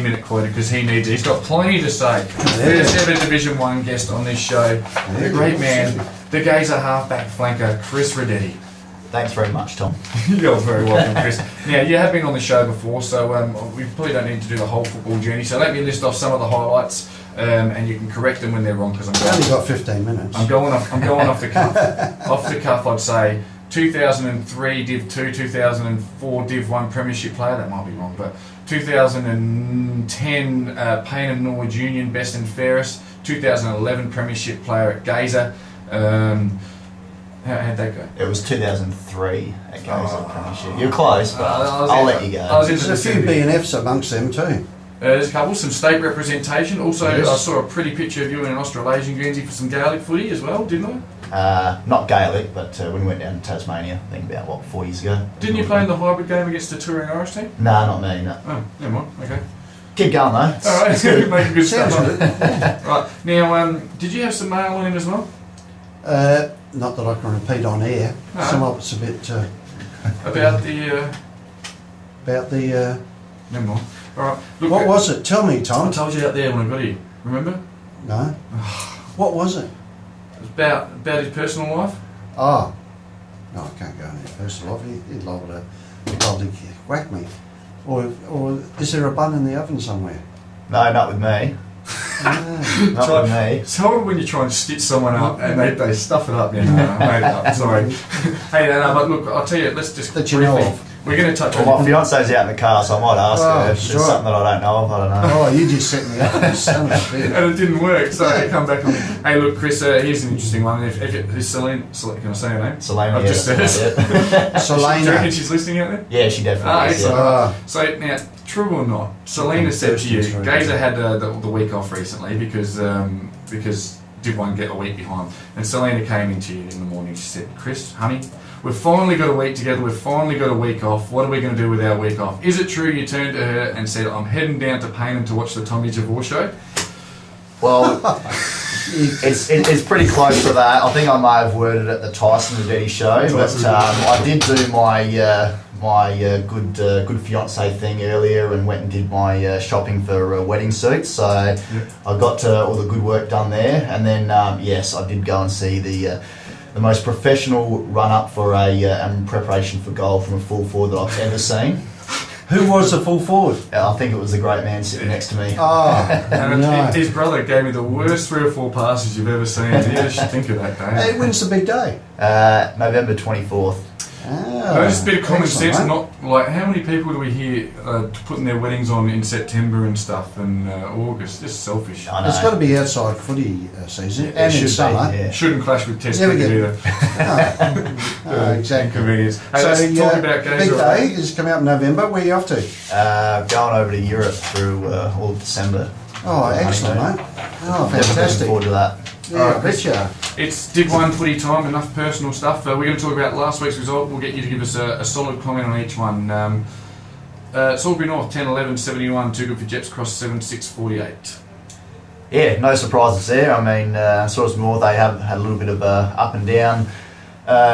minute quota because he's got plenty to say. First ever Division 1 guest on this show, the great man, the Gaza halfback flanker, Chris Radetti. Thanks very much, Tom. You're very welcome, Chris. Now, you have been on the show before, so we probably don't need to do the whole football journey. So let me list off some of the highlights, and you can correct them when they're wrong. Because I've only got 15 minutes. I'm going off the cuff. Off the cuff, I'd say 2003 Div 2, 2004 Div 1 Premiership player. That might be wrong, but 2010 Payne and Norwood Union Best and Fairest. 2011 Premiership player at Gaza. How'd that go? It was 2003 at Gaza Premiership. You're close, but I'll let you go. There's a few BNFs amongst them too. There's a couple, some state representation. Also, yes. I saw a pretty picture of you in an Australasian Guernsey for some Gaelic footy as well, didn't I? Not Gaelic, but when we went down to Tasmania, I think about, 4 years ago. Didn't you play in the hybrid game against the touring Irish team? No, not me, no. Oh, never mind, okay. Keep going though. Alright, it's good. Making good stuff on it. Right, now, did you have some mail on him as well? Not that I can repeat on air. No. Some of it's a bit... about the... Never mind. Alright. What was it? Tell me, Tom. I told you out there when I got here. Remember? No. What was it? It was about his personal life. Oh. No, I can't go into his personal life. He'd love to whack me. Or is there a bun in the oven somewhere? No, not with me. Not with me. It's horrible when you try and stitch someone up and they stuff it up. Yeah, no, I made it up. Sorry. Hey, no, but look, I'll tell you. Let's just that you know of. We're going to touch on. My fiance's out in the car, so I might ask her if there's something that I don't know of. I don't know. Oh, you just set me up. And it didn't work, so I come back on. Hey, look, Chris. Here's an interesting one. If is Selena, can I say her name? Selena. I've just said it. Selena. Do you reckon she's listening out there? Yeah, she definitely is. So now, true or not, Selena said to you, Gaza had the week off recently because Div 1 get a week behind, and Selena came into you in the morning. She said, "Chris, honey, we've finally got a week together. We've finally got a week off. What are we going to do with our week off?" Is it true you turned to her and said, "I'm heading down to Payne to watch the Tommy Javor show"? Well, it's pretty close to that. I think I may have worded it the Tyson Radetti show, but I did do my good fiance thing earlier and went and did my shopping for wedding suits. So I got all the good work done there, and then yes, I did go and see the most professional run-up for and preparation for goal from a full forward that I've ever seen. Who was the full forward? I think it was the great man sitting next to me. Oh, and his brother gave me the worst 3 or 4 passes you've ever seen. You should think of that day. Hey, when's the big day? November 24th. No, just a bit of common sense. Not like how many people do we hear putting their weddings on in September and stuff and August? Just selfish. It's got to be outside footy season and in summer. Shouldn't clash with Test cricket either. No, exactly. Inconvenience. Hey, so let's talk about Gaza. Big day is coming up in November. Where are you off to? Going over to Europe through all of December. Oh, excellent, mate. Oh, fantastic. Looking forward to that. Yeah, I bet you are. It's Div 1 footy time, enough personal stuff. We're going to talk about last week's result. We'll get you to give us a solid comment on each one. Salisbury North 10-11-71, too good for Jeps Cross 7-6-48. Yeah, no surprises there. I mean, Salisbury North, they have had a little bit of a up and down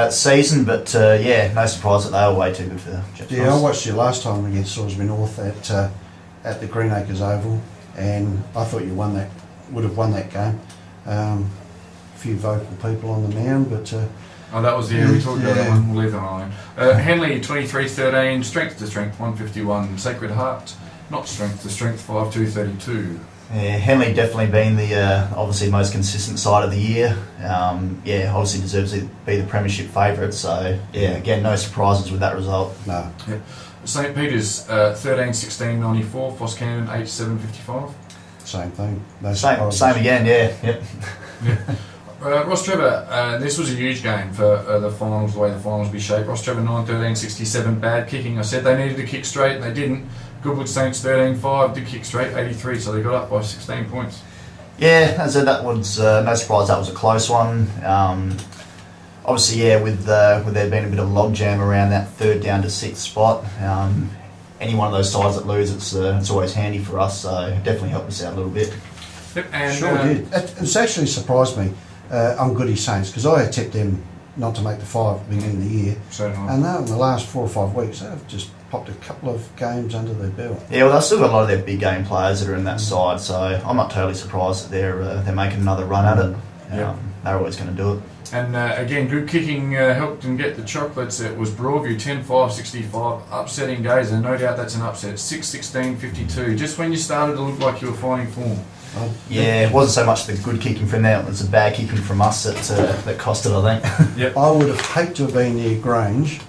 season, but yeah, no surprise that they were way too good for Jeps Cross. Yeah, I watched you last time against Salisbury North at the Greenacres Oval, and I thought you would have won that game. A few vocal people on the mound, but that was the year we talked about that one. We'll leave that alone. Henley 23-13, strength to strength 151. Sacred Heart not strength to strength 5-2-32. Yeah, Henley definitely been the obviously most consistent side of the year. Yeah, obviously deserves to be the premiership favourite. So yeah, again, no surprises with that result. No. Yeah. St Peter's 13-16-94, Foss Cannon 8-7-55. Same thing. No same again, yeah. Yep. Ross Trevor, this was a huge game for the finals, the way the finals will be shaped. Ross Trevor 9-13-67, bad kicking. I said they needed to kick straight, and they didn't. Goodwood Saints 13-5, did kick straight, 83, so they got up by 16 points. Yeah, as I said, that was no surprise. That was a close one. Obviously, yeah, with there being a bit of logjam around that 3rd down to 6th spot. Any one of those sides that lose, it's always handy for us. So definitely helped us out a little bit. Yep, and sure did. It's actually surprised me on Goody Saints, because I had tipped them not to make the 5 at the beginning of the year. So and now in the last 4 or 5 weeks, they've just popped a couple of games under their belt. Yeah, well, they've still got a lot of their big game players that are in that side, so I'm not totally surprised that they're making another run at it. They're always going to do it. And again, good kicking helped them get the chocolates. It was Broadview 10-5-65, upsetting Gaza. No doubt that's an upset. 6-16-52. Just when you started to look like you were finding form. Yeah, it wasn't so much the good kicking from them, it was the bad kicking from us that cost it, I think. Yep. I would have hated to have been near Grange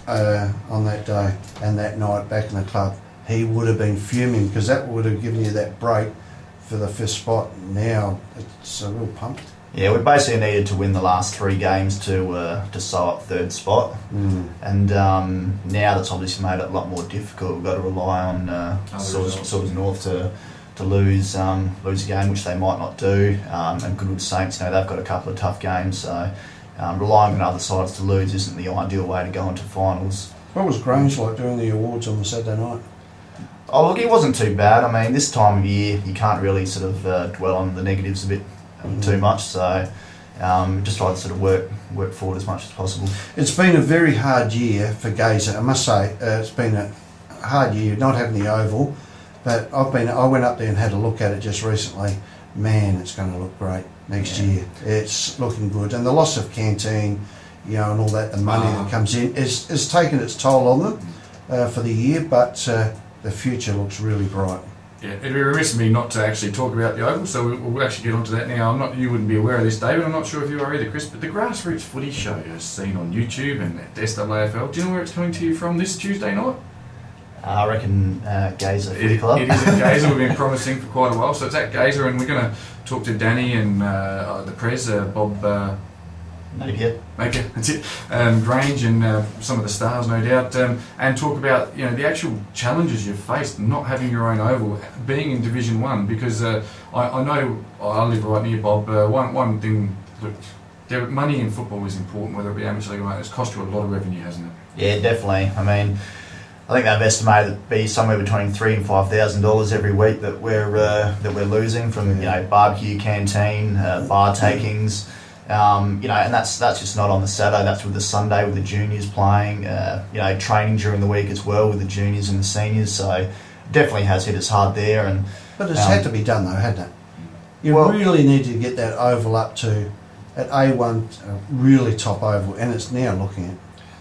on that day and that night back in the club. He would have been fuming because that would have given you that break for the fifth spot. Now it's a real pump. Yeah, we basically needed to win the last 3 games to sew up third spot, and now that's obviously made it a lot more difficult. We've got to rely on Swords North to lose a game, which they might not do, and Goodwood Saints, they've got a couple of tough games, so relying on other sides to lose isn't the ideal way to go into finals. What was Grange like doing the awards on the Saturday night? Oh, look, it wasn't too bad. I mean, this time of year, you can't really sort of dwell on the negatives a bit too much, so just try to sort of work forward as much as possible. It's been a very hard year for Gaza, I must say. It's been a hard year not having the Oval, but I went up there and had a look at it just recently. Man, it's going to look great next year. It's looking good, and the loss of Canteen, and all that, the money that comes in is taken its toll on them for the year, but the future looks really bright. Yeah, it'd be remiss of me not to actually talk about the Oval, so we'll actually get onto that now. You wouldn't be aware of this, David. I'm not sure if you are either, Chris, but the Grassroots Footy Show is seen on YouTube and at SWAFL. Do you know where it's coming to you from this Tuesday night? I reckon Gaza Football Club. It is at Gaza. We've been promising for quite a while, so it's at Gaza, and we're going to talk to Danny and the Prez, Bob. Napier, that's it. Grange and some of the stars, no doubt, and talk about the actual challenges you've faced, not having your own oval, being in Division 1. Because I know I live right near Bob. One thing, look, money in football is important, whether it be amateur league or not. It's cost you a lot of revenue, hasn't it? Yeah, definitely. I mean, I think they've estimated it to be somewhere between $3,000 and $5,000 every week that we're losing from barbecue, canteen, bar takings. And that's just not on the Saturday. That's with the Sunday with the juniors playing. Training during the week as well with the juniors and the seniors. So definitely has hit us hard there. But it's had to be done though, hadn't it? You really need to get that oval up to at A1, a really top oval, and it's now looking at.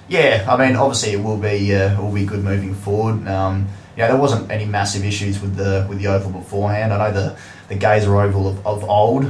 Yeah, I mean, obviously it will be good moving forward. There wasn't any massive issues with the oval beforehand. I know the Gaza Oval of old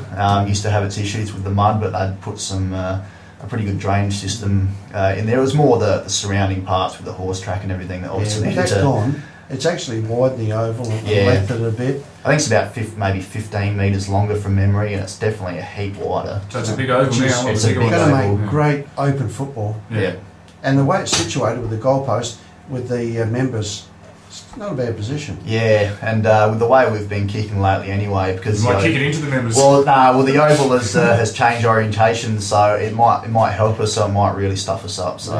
used to have its issues with the mud, but they'd put a pretty good drainage system in there. It was more the surrounding parts with the horse track and everything that obviously needed to. Gone. It's actually widened the oval and lengthened it a bit. I think it's about maybe 15 metres longer from memory, and it's definitely a heap wider. So it's a big oval now. It's going to make great open football. Yeah. And the way it's situated with the goalpost, with the members, it's not a bad position. Yeah, and with the way we've been kicking lately anyway, because you might kick it into the members. Well, the oval has changed orientation, so it might help us, or it might really stuff us up. So,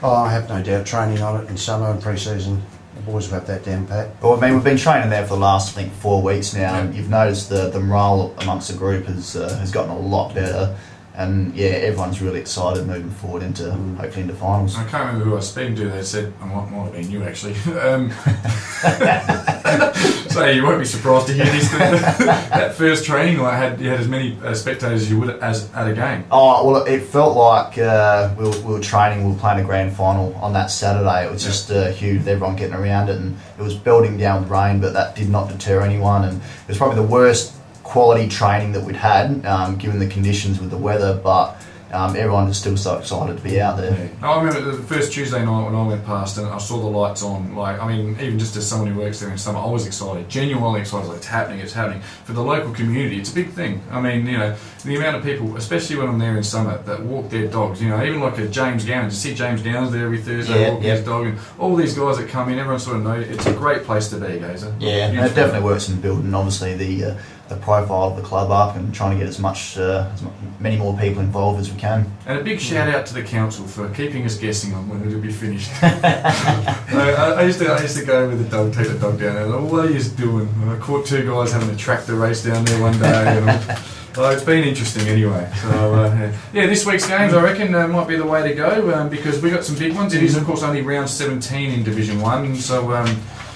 I have no doubt. Training on it in summer and pre-season, the boys will have that down pat. Well, I mean, we've been training there for the last, I think, 4 weeks now, and you've noticed the morale amongst the group has gotten a lot better. And everyone's really excited moving forward into hopefully into finals. I can't remember who I was speaking to. They said, I might have been you actually. So you won't be surprised to hear this. That first training, you had as many spectators as you would as at a game. Oh well, it felt like we were training. We were playing a grand final on that Saturday. It was just huge. Everyone getting around it, and it was belting down with rain, but that did not deter anyone. And it was probably the worst quality training that we'd had, given the conditions with the weather, but everyone is still so excited to be out there. Yeah. I remember the first Tuesday night when I went past and I saw the lights on, even just as someone who works there in summer, I was excited, genuinely excited, like it's happening. For the local community, it's a big thing. I mean, the amount of people, especially when I'm there in summer, that walk their dogs, even like a James Gown, you see James Gown's there every Thursday walking his dog, and all these guys that come in, everyone sort of knows, it's a great place to be, Gaza. Yeah, and it definitely works in building, obviously, the profile of the club up and trying to get as many more people involved as we can. And a big shout out to the council for keeping us guessing on when it'll be finished. I used to go with the dog, take the dog down there. What are you doing? I caught 2 guys having a tractor race down there one day. Well, it's been interesting anyway. So, yeah, this week's games, I reckon, might be the way to go because we got some big ones. It is, of course, only round 17 in Division 1. So,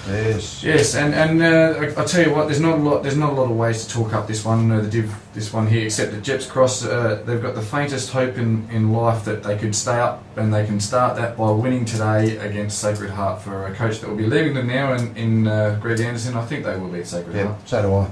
yes, and I tell you what, there's not a lot of ways to talk up this one, this one here, except that Jeps Cross, they've got the faintest hope in life that they could stay up, and they can start that by winning today against Sacred Heart for a coach that will be leaving them now in Greg Anderson. I think they will beat Sacred Heart. So do I.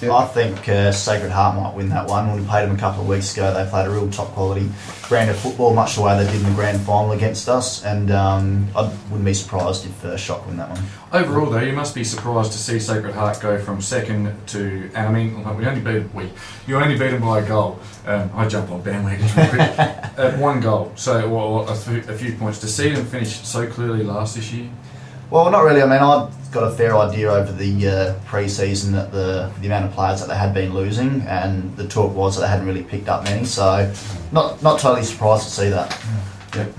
Yep. I think Sacred Heart might win that one. When we played them a couple of weeks ago, they played a real top quality brand of football, much the way they did in the grand final against us, and I wouldn't be surprised if Shock win that one. Overall though, you must be surprised to see Sacred Heart go from second to, and I mean, you only beat them by a goal. I jumped on bandwagons real quick. One goal, so a few points. To see them finish so clearly last this year. Well, not really. I mean, I got a fair idea over the pre-season that the amount of players that they had been losing, and the talk was that they hadn't really picked up many. So, not totally surprised to see that. Yep.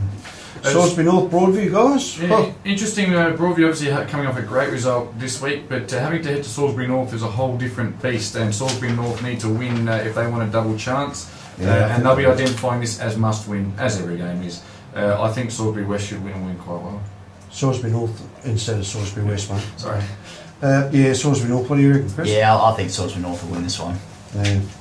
Salisbury North Broadview, guys. Yeah, interesting. Broadview obviously coming off a great result this week, but having to head to Salisbury North is a whole different beast. And Salisbury North need to win if they want a double chance, and they'll be identifying this as must-win, as every game is. I think Salisbury West should win and win quite well. Salisbury North instead of Salisbury West, mate. Sorry. Yeah, Salisbury North. What do you reckon, Chris? Yeah, I think Salisbury North will win this one.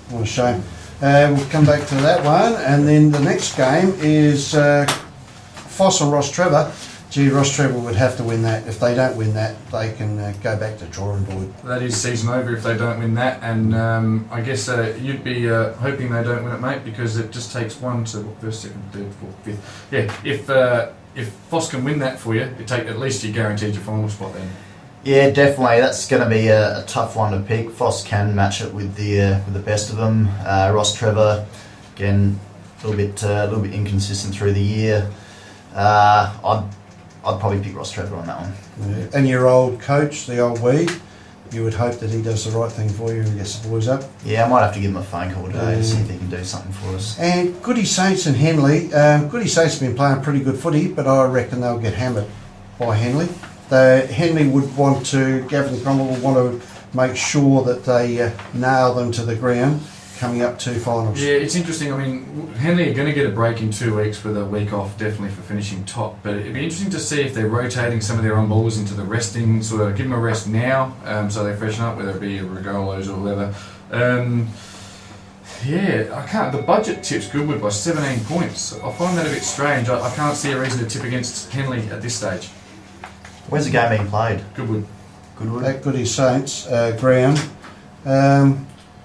What a shame. We'll come back to that one, and then the next game is Foss and Ross Trevor. Gee, Ross Trevor would have to win that. If they don't win that, they can go back to drawing board. That is season over if they don't win that, and I guess you'd be hoping they don't win it, mate, because it just takes one to first, second, third, fourth, fifth. Yeah, if Foss can win that for you, at least you guaranteed your final spot then. Yeah, definitely. That's going to be a tough one to pick. Foss can match it with the best of them. Ross Trevor, again, a little bit inconsistent through the year. I'd probably pick Ross Trevor on that one. Yeah. And your old coach, the old Weed, you would hope that he does the right thing for you and gets the boys up. Yeah, I might have to give him a phone call today to see if he can do something for us. And Goody Saints and Henley. Goody Saints have been playing pretty good footy, but I reckon they'll get hammered by Henley. Henley would want to, Gavin Cromwell would want to make sure that they nail them to the ground coming up to finals. Yeah, it's interesting. I mean, Henley are going to get a break in 2 weeks with a week off, definitely for finishing top. But it'd be interesting to see if they're rotating some of their on-ballers into the resting, sort of give them a rest now, so they freshen up, whether it be Regolos or whoever. Yeah, I can't. The budget tips Goodwood by 17 points. I find that a bit strange. I can't see a reason to tip against Henley at this stage. Where's the game being played? Goodwood. At Goody Saints ground.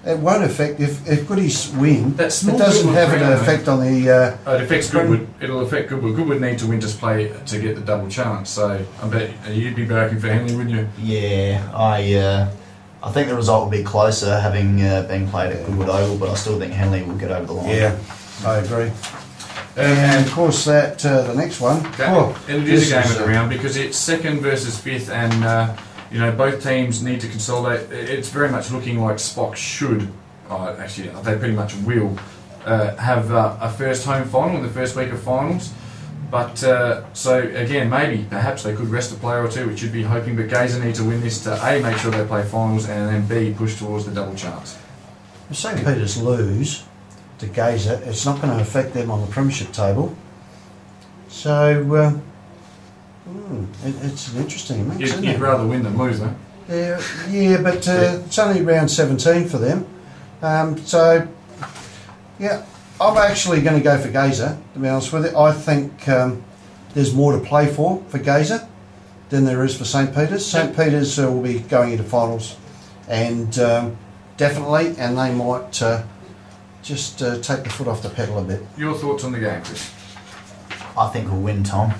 It won't affect if Goodies win. It doesn't have an effect on the. It affects Goodwood. It'll affect Goodwood. Goodwood need to win to play to get the double chance. So I bet you'd be backing for Henley, wouldn't you? Yeah, I think the result will be closer, having been played at Goodwood Oval, but I still think Henley will get over the line. Yeah, I agree. And of course, that the next one. It is a game of the round because it's second versus fifth, and. Both teams need to consolidate. It's very much looking like Spock should, actually, they pretty much will, have a first home final in the first week of finals. But, so again, perhaps they could rest a player or two, which you'd be hoping, but Gaza need to win this to A, make sure they play finals, and then B, push towards the double chance. If St Peter's lose to Gaza, it's not going to affect them on the premiership table. So, it's an interesting mix, isn't it? You'd rather win than lose, though. Yeah, but it's only round 17 for them. So, yeah, I'm actually going to go for Gaza, to be honest with you. I think there's more to play for Gaza than there is for St Peter's. St Peter's will be going into finals, and definitely, and they might just take the foot off the pedal a bit. Your thoughts on the game, Chris? I think we'll win, Tom.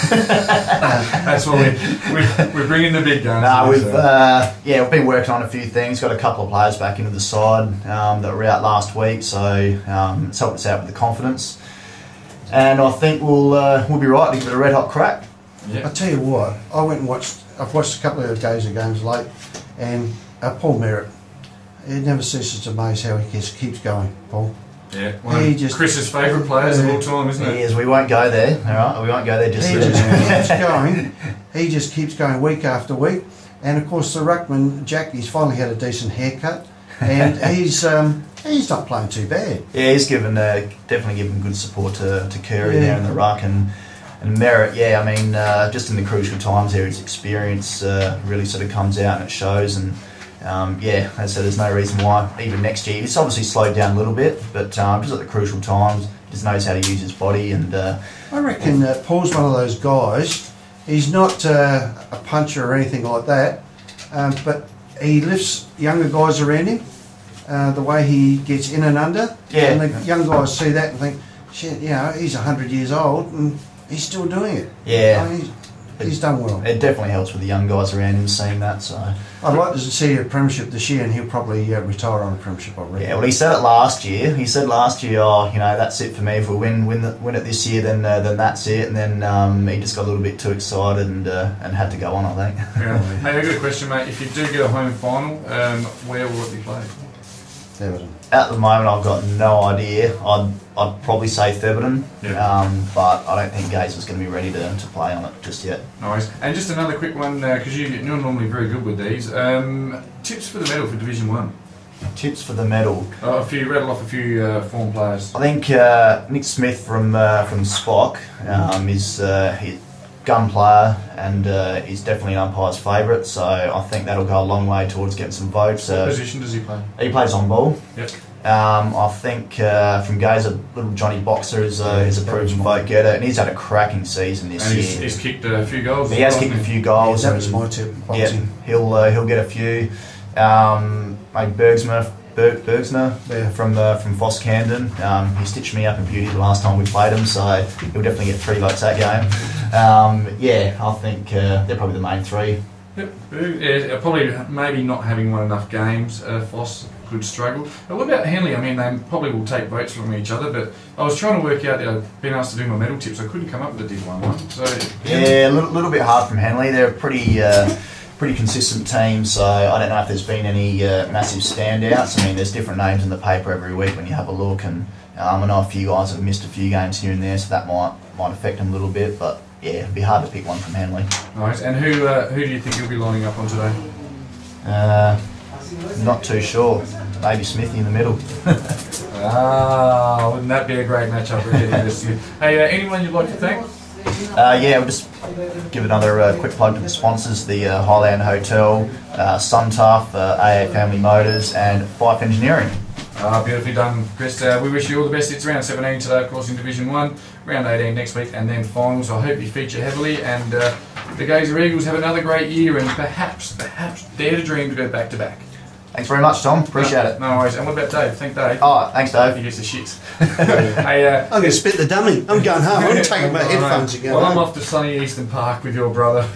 That's what we're bringing the big guns. No, we've been working on a few things. Got a couple of players back into the side that were out last week, so it's helped us out with the confidence. And I think we'll be right to give it a red hot crack. Yeah. I tell you what, I've watched a couple of Gaza games late, and Paul Merritt, it never ceases to amaze how he keeps going, Paul. Yeah, one of Chris's favourite players of all time, isn't it? He is. We won't go there, all right? We won't go there just yet. Just keeps going. He just keeps going week after week. And, of course, the ruckman, Jack, he's finally had a decent haircut. and he's not playing too bad. Yeah, he's definitely given good support to Curry there in the ruck, and Merritt. Yeah, I mean, just in the crucial times there, his experience really sort of comes out and it shows. And yeah, as I said, there's no reason why even next year. He's obviously slowed down a little bit, but just at the crucial times, he just knows how to use his body. And I reckon Paul's one of those guys. He's not a puncher or anything like that, but he lifts younger guys around him. The way he gets in and under, and the young guys see that and think, shit, you know, he's 100 years old and he's still doing it. Yeah, I mean, he's done well. It definitely helps with the young guys around him seeing that. So I'd like to see a premiership this year, and he'll probably retire on a premiership already. Yeah, well, he said it last year. He said last year, oh, you know, that's it for me. If we win it this year, then that's it. And then he just got a little bit too excited and had to go on, I think. Yeah. Hey, I got a question, mate. If you do get a home final, where will it be played? Theberton. At the moment, I've got no idea. I'd probably say Theberton, but I don't think Gaza's going to be ready to play on it just yet. Nice. And just another quick one, because you're normally very good with these. Tips for the medal for Division 1? Tips for the medal? Rattle off a few form players. I think Nick Smith from Spock is he's gun player, and he's definitely an umpire's favourite, so I think that'll go a long way towards getting some votes. What position does he play? He plays on ball. Yep. I think from Gaza, little Johnny Boxer is a proven vote getter, and he's had a cracking season this year. He's kicked a few goals. He has kicked a few goals. Yeah, that was my tip. Yeah, he'll get a few. Maybe Bergsner from Foss Camden. He stitched me up in beauty the last time we played him, so he'll definitely get 3 votes that game. Yeah, I think they're probably the main 3. Yep. Yeah, probably maybe not having won enough games. Foss could struggle. But what about Henley? I mean, they probably will take votes from each other, but I was trying to work out, being asked to do my medal tips, I couldn't come up with a Div 1 one. So yeah, a little bit hard from Henley. They're a pretty consistent team, so I don't know if there's been any massive standouts. I mean, there's different names in the paper every week when you have a look, and I know a few guys have missed a few games here and there, so that might affect them a little bit, but yeah, it'd be hard to pick one from Henley. Nice. And who do you think you'll be lining up on today? Not too sure. Maybe Smithy in the middle. Wouldn't that be a great matchup? Hey, anyone you'd like to thank? Yeah, we'll just give another quick plug to the sponsors, the Highland Hotel, Suntough, AA Family Motors, and Fife Engineering. Beautifully done, Chris. We wish you all the best. It's round 17 today, of course, in Division 1, round 18 next week, and then finals. I hope you feature heavily, and the Gaza Eagles have another great year, and perhaps dare to dream to go back-to-back. Thanks very much, Tom. Appreciate it. No worries. And what about Dave? Thank Dave. Oh, thanks, Dave. He gets the shits. Hey, I'm going to spit the dummy. I'm going home. I'm taking my headphones again. Well, I'm off to sunny Eastern Park with your brother.